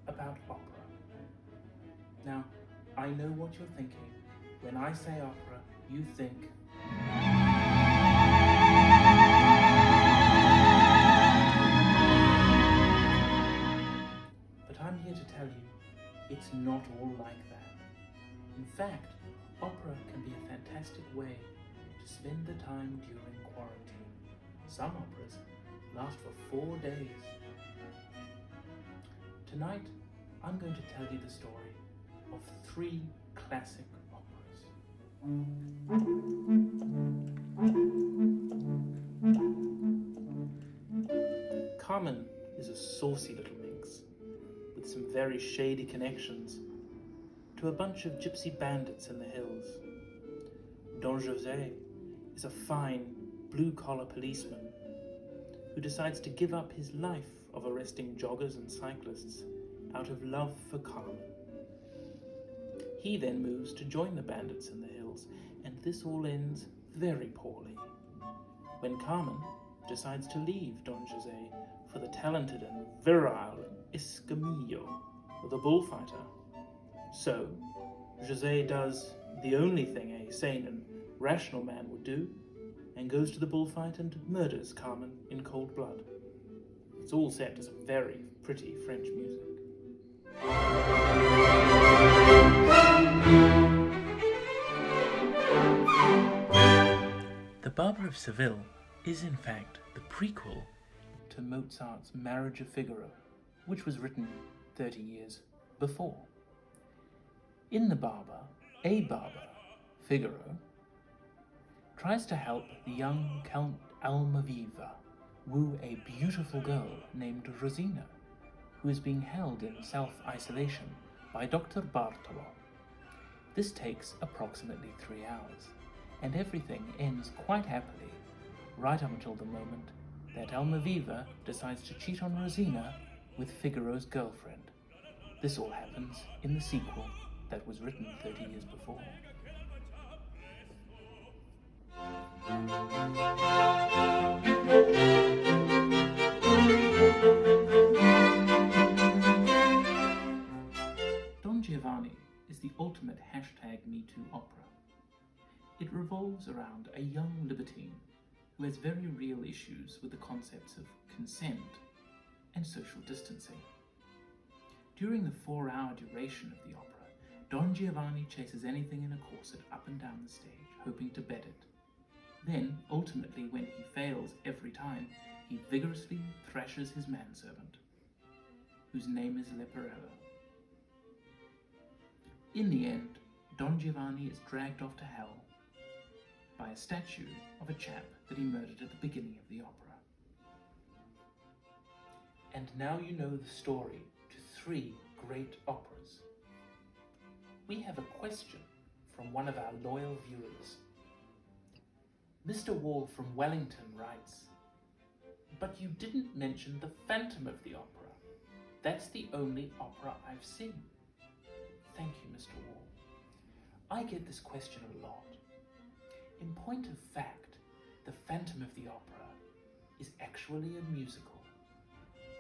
about opera. Now, I know what you're thinking. When I say opera, you think... But I'm here to tell you, it's not all like that. In fact, opera can be a fantastic way to spend the time during quarantine. Some operas last for 4 days. Tonight, I'm going to tell you the story of 3 classic operas. Carmen is a saucy little minx with some very shady connections to a bunch of gypsy bandits in the hills. Don José is a fine, blue-collar policeman who decides to give up his life of arresting joggers and cyclists out of love for Carmen. He then moves to join the bandits in the hills, and this all ends very poorly when Carmen decides to leave Don José for the talented and virile Escamillo, the bullfighter. So, José does the only thing a sane and rational man would do, and goes to the bullfight and murders Carmen in cold blood. It's all set to some very pretty French music. The Barber of Seville is in fact the prequel to Mozart's Marriage of Figaro, which was written 30 years before. In The Barber, a barber, Figaro, tries to help the young Count Almaviva woo a beautiful girl named Rosina, who is being held in self-isolation by Dr. Bartolo. This takes approximately 3 hours, and everything ends quite happily, right up until the moment that Almaviva decides to cheat on Rosina with Figaro's girlfriend. This all happens in the sequel that was written 30 years before. Don Giovanni is the ultimate #MeToo opera. It revolves around a young libertine who has very real issues with the concepts of consent and social distancing. During the 4-hour duration of the opera, Don Giovanni chases anything in a corset up and down the stage, hoping to bed it. Then, ultimately, when he fails every time, he vigorously thrashes his manservant, whose name is Leporello. In the end, Don Giovanni is dragged off to hell by a statue of a chap that he murdered at the beginning of the opera. And now you know the story to 3 great operas. We have a question from one of our loyal viewers. Mr. Wall from Wellington writes, "But you didn't mention the Phantom of the Opera. That's the only opera I've seen." Thank you, Mr. Wall. I get this question a lot. In point of fact, the Phantom of the Opera is actually a musical.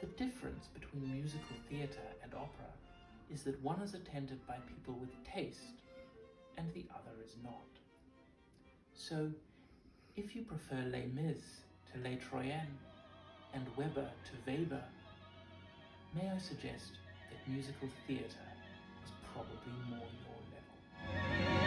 The difference between musical theatre and opera is that one is attended by people with taste and the other is not. So, if you prefer Les Mis to Les Troyens and Weber to Weber, may I suggest that musical theatre is probably more your level.